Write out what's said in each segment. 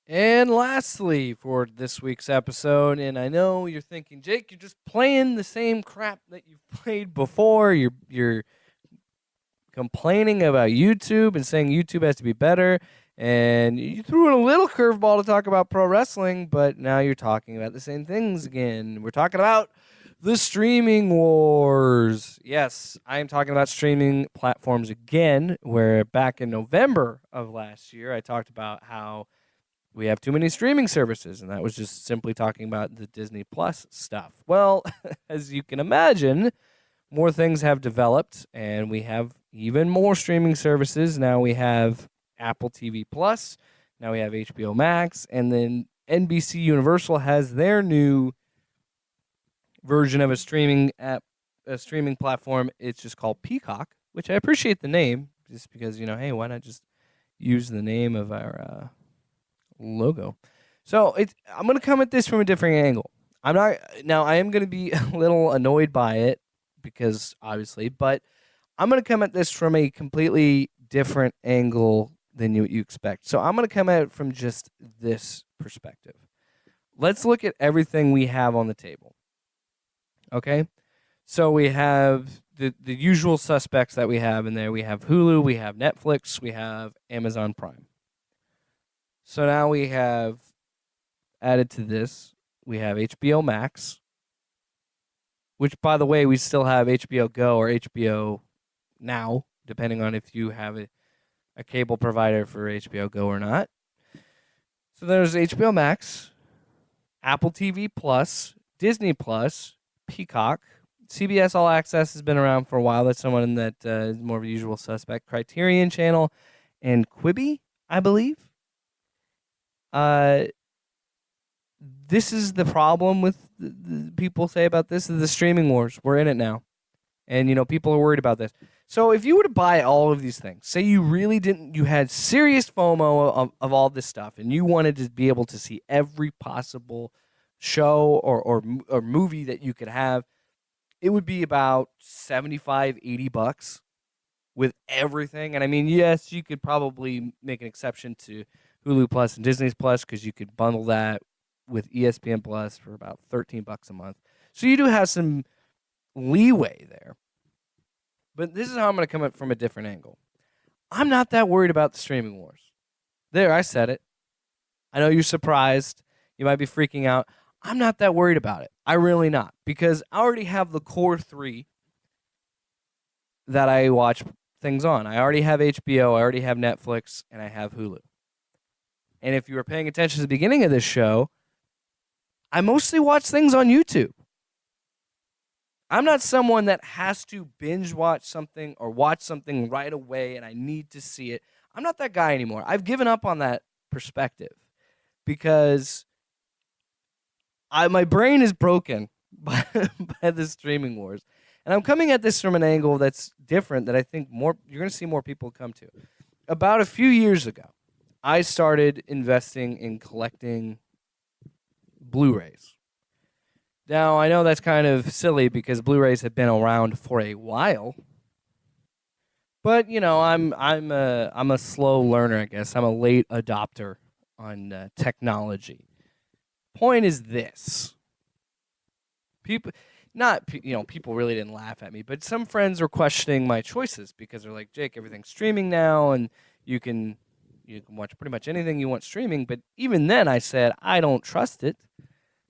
And lastly, for this week's episode, and I know you're thinking, Jake, you're just playing the same crap that you've played before. You're complaining about YouTube and saying YouTube has to be better. And you threw in a little curveball to talk about pro wrestling, but now you're talking about the same things again. We're talking about the streaming wars. Yes, I am talking about streaming platforms again, where back in November of last year, I talked about how we have too many streaming services, and that was just simply talking about the Disney Plus stuff. Well, as you can imagine, more things have developed, and we have even more streaming services. Now we have Apple TV Plus, now we have HBO Max, and then NBC Universal has their new version of a streaming app, a streaming platform. It's just called Peacock, which I appreciate the name, just because hey, why not just use the name of our logo? So I'm gonna come at this from a different angle. I'm not now. I am gonna be a little annoyed by it because obviously, but I'm gonna come at this from a completely different angle than you expect. So I'm gonna come at it from just this perspective. Let's look at everything we have on the table. Okay, so we have the usual suspects that we have in there. We have Hulu, we have Netflix, we have Amazon Prime. So now we have added to this, we have HBO Max, which, by the way, we still have HBO Go or HBO Now, depending on if you have a cable provider for HBO Go or not. So there's HBO Max, Apple TV Plus, Disney Plus, Peacock, CBS All Access has been around for a while. That's someone that is more of a usual suspect. Criterion Channel and Quibi, I believe. This is the problem with the people say about this is the streaming wars. We're in it now. And, people are worried about this. So if you were to buy all of these things, say you really didn't, you had serious FOMO of all this stuff, and you wanted to be able to see every possible show or movie that you could have, it would be about $75-$80 with everything. And I mean, yes, you could probably make an exception to Hulu Plus and Disney Plus because you could bundle that with ESPN Plus for about $13 a month. So you do have some leeway there. But this is how I'm going to come at from a different angle. I'm not that worried about the streaming wars. There, I said it. I know you're surprised. You might be freaking out. I'm not that worried about it. I really not. Because I already have the core three that I watch things on. I already have HBO, I already have Netflix, and I have Hulu. And if you were paying attention to the beginning of this show, I mostly watch things on YouTube. I'm not someone that has to binge watch something or watch something right away and I need to see it. I'm not that guy anymore. I've given up on that perspective because my brain is broken by the streaming wars. And I'm coming at this from an angle that's different that I think you're going to see more people come to. About a few years ago, I started investing in collecting Blu-rays. Now, I know that's kind of silly because Blu-rays have been around for a while. But, I'm a slow learner, I guess. I'm a late adopter on technology. Point is this. People really didn't laugh at me, but some friends were questioning my choices because they're like, Jake, everything's streaming now and you can watch pretty much anything you want streaming. But even then I said, I don't trust it.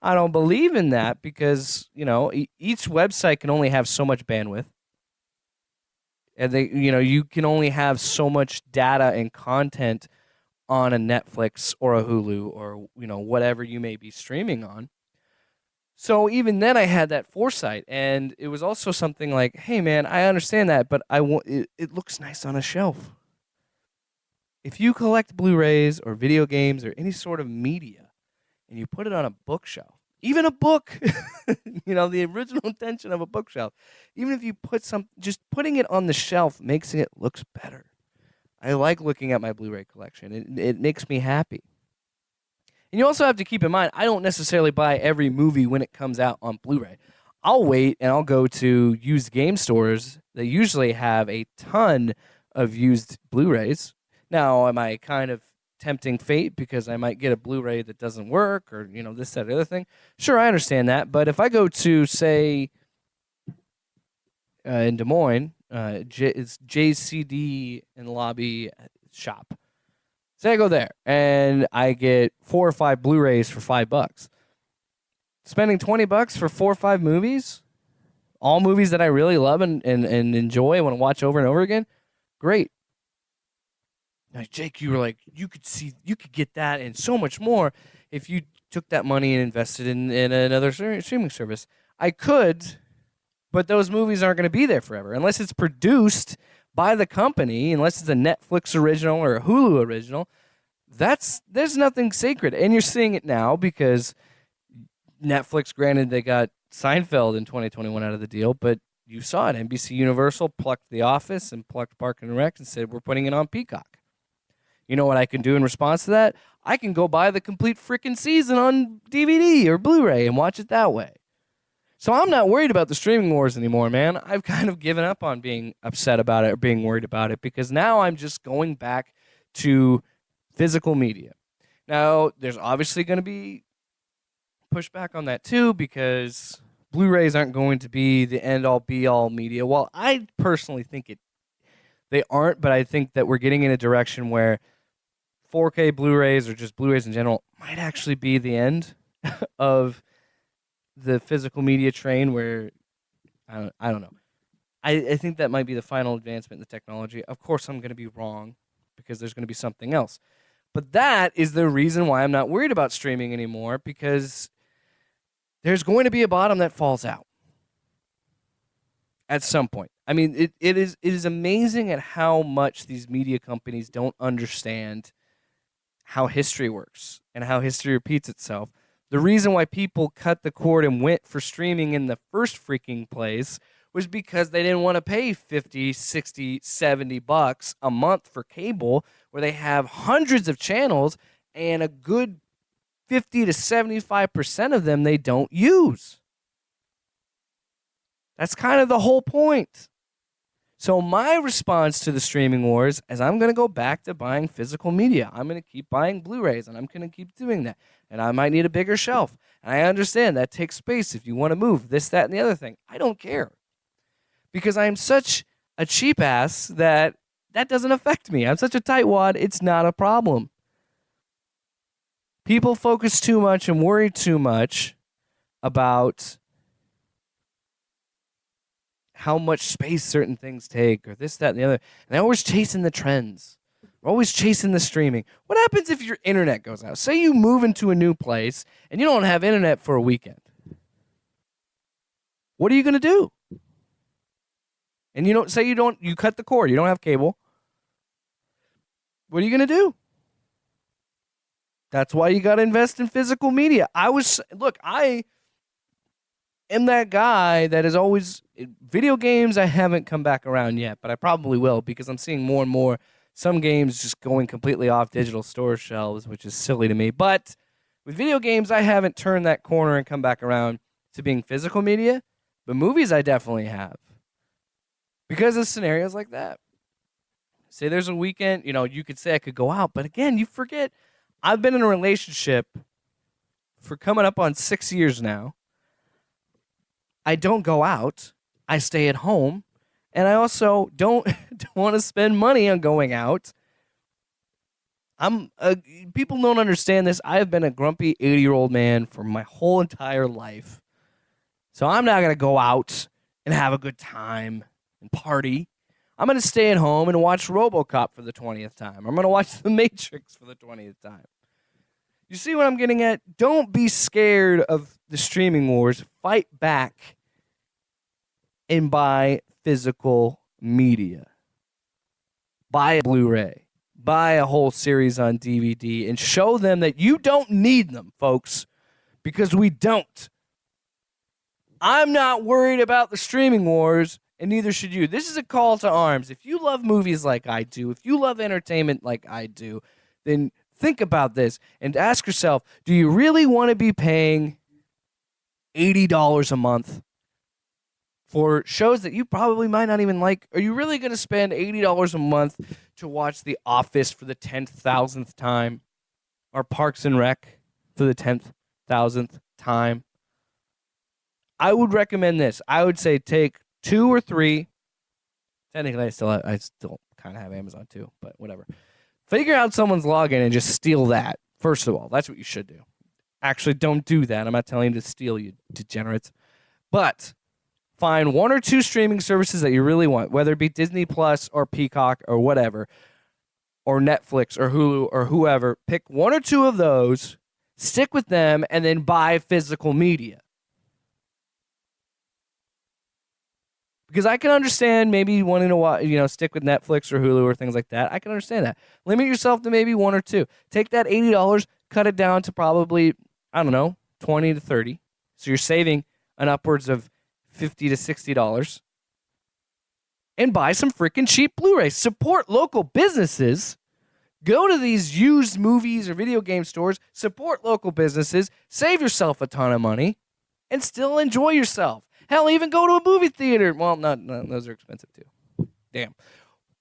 I don't believe in that because, each website can only have so much bandwidth. And you can only have so much data and content on a Netflix or a Hulu or, whatever you may be streaming on. So even then I had that foresight. And it was also something like, hey, man, I understand that, but it looks nice on a shelf. If you collect Blu-rays or video games or any sort of media, and you put it on a bookshelf, even a book, the original intention of a bookshelf, even if you just putting it on the shelf makes it looks better. I like looking at my Blu-ray collection. It makes me happy. And you also have to keep in mind, I don't necessarily buy every movie when it comes out on Blu-ray. I'll wait and I'll go to used game stores that usually have a ton of used Blu-rays. Now, am I kind of tempting fate because I might get a Blu-ray that doesn't work or, this, that, or the other thing. Sure, I understand that. But if I go to, say, in Des Moines, it's JCD in the lobby shop. Say I go there and I get 4 or 5 Blu-rays for $5. Spending $20 for 4 or 5 movies, all movies that I really love and enjoy, I want to watch over and over again, great. Now, Jake, you were like, you could get that and so much more if you took that money and invested in another streaming service. I could, but those movies aren't going to be there forever unless it's produced by the company, unless it's a Netflix original or a Hulu original. There's nothing sacred, and you're seeing it now because Netflix, granted, they got Seinfeld in 2021 out of the deal, but you saw it. NBC Universal plucked The Office and plucked Park and Rec and said, we're putting it on Peacock. You know what I can do in response to that? I can go buy the complete freaking season on DVD or Blu-ray and watch it that way. So I'm not worried about the streaming wars anymore, man. I've kind of given up on being upset about it or being worried about it because now I'm just going back to physical media. Now, there's obviously going to be pushback on that too because Blu-rays aren't going to be the end-all be-all media. Well, I personally think they aren't, but I think that we're getting in a direction where 4K Blu-rays or just Blu-rays in general might actually be the end of the physical media train where, I don't know. I think that might be the final advancement in the technology. Of course, I'm going to be wrong because there's going to be something else. But that is the reason why I'm not worried about streaming anymore because there's going to be a bottom that falls out at some point. I mean, it is amazing at how much these media companies don't understand how history works and how history repeats itself. The reason why people cut the cord and went for streaming in the first freaking place was because they didn't want to pay $50, $60, $70 a month for cable where they have hundreds of channels and a good 50 to 75% of them they don't use. That's kind of the whole point. So my response to the streaming wars is I'm going to go back to buying physical media. I'm going to keep buying Blu-rays, and I'm going to keep doing that. And I might need a bigger shelf. And I understand that takes space if you want to move this, that, and the other thing. I don't care. Because I am such a cheap ass that doesn't affect me. I'm such a tightwad, it's not a problem. People focus too much and worry too much about how much space certain things take or this, that, and the other. And they're always chasing the trends. We're always chasing the streaming. What happens if your internet goes out? Say you move into a new place and you don't have internet for a weekend. What are you going to do? And you cut the cord. You don't have cable. What are you going to do? That's why you got to invest in physical media. I am that guy that is always video games. I haven't come back around yet, but I probably will because I'm seeing more and more some games just going completely off digital storage shelves, which is silly to me. But with video games, I haven't turned that corner and come back around to being physical media. But movies, I definitely have because of scenarios like that. Say there's a weekend, you could say I could go out, but again, you forget I've been in a relationship for coming up on 6 years now. I don't go out. I stay at home. And I also don't want to spend money on going out. People don't understand this. I have been a grumpy 80-year-old man for my whole entire life. So I'm not going to go out and have a good time and party. I'm going to stay at home and watch RoboCop for the 20th time. I'm going to watch The Matrix for the 20th time. You see what I'm getting at? Don't be scared of the streaming wars. Fight back and buy physical media. Buy a Blu-ray. Buy a whole series on DVD and show them that you don't need them, folks, because we don't. I'm not worried about the streaming wars, and neither should you. This is a call to arms. If you love movies like I do, if you love entertainment like I do, then think about this and ask yourself, do you really want to be paying $80 a month for shows that you probably might not even like. Are you really going to spend $80 a month to watch The Office for the 10,000th time, or Parks and Rec for the 10,000th time? I would recommend this. I would say take 2 or 3. Technically, I still kind of have Amazon too, but whatever. Figure out someone's login and just steal that. First of all, that's what you should do. Actually, don't do that. I'm not telling you to steal, you degenerates. But find 1 or 2 streaming services that you really want, whether it be Disney Plus or Peacock or whatever, or Netflix or Hulu or whoever. Pick 1 or 2 of those, stick with them, and then buy physical media. Because I can understand maybe wanting to stick with Netflix or Hulu or things like that. I can understand that. Limit yourself to maybe 1 or 2. Take that $80, cut it down to probably, I don't know, 20 to 30. So you're saving an upwards of $50 to $60. And buy some freaking cheap Blu-rays. Support local businesses. Go to these used movies or video game stores. Support local businesses. Save yourself a ton of money. And still enjoy yourself. Hell, even go to a movie theater. Well, not those are expensive too. Damn.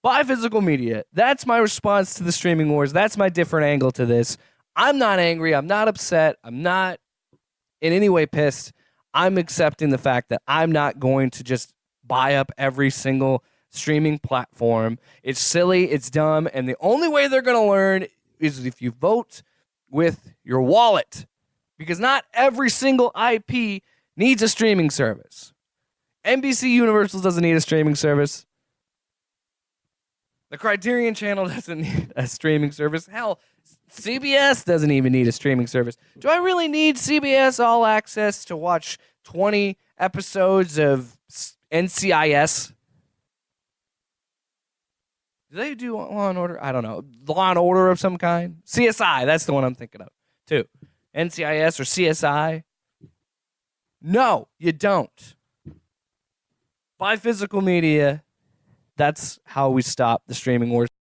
Buy physical media. That's my response to the streaming wars. That's my different angle to this. I'm not angry. I'm not upset. I'm not in any way pissed. I'm accepting the fact that I'm not going to just buy up every single streaming platform. It's silly. It's dumb. And the only way they're going to learn is if you vote with your wallet. Because not every single IP needs a streaming service. NBC Universal doesn't need a streaming service. The Criterion Channel doesn't need a streaming service. Hell, CBS doesn't even need a streaming service. Do I really need CBS All Access to watch 20 episodes of NCIS? Do they do Law and Order? I don't know. Law and Order of some kind? CSI, that's the one I'm thinking of, too. NCIS or CSI? No, you don't. Buy physical media. That's how we stop the streaming wars.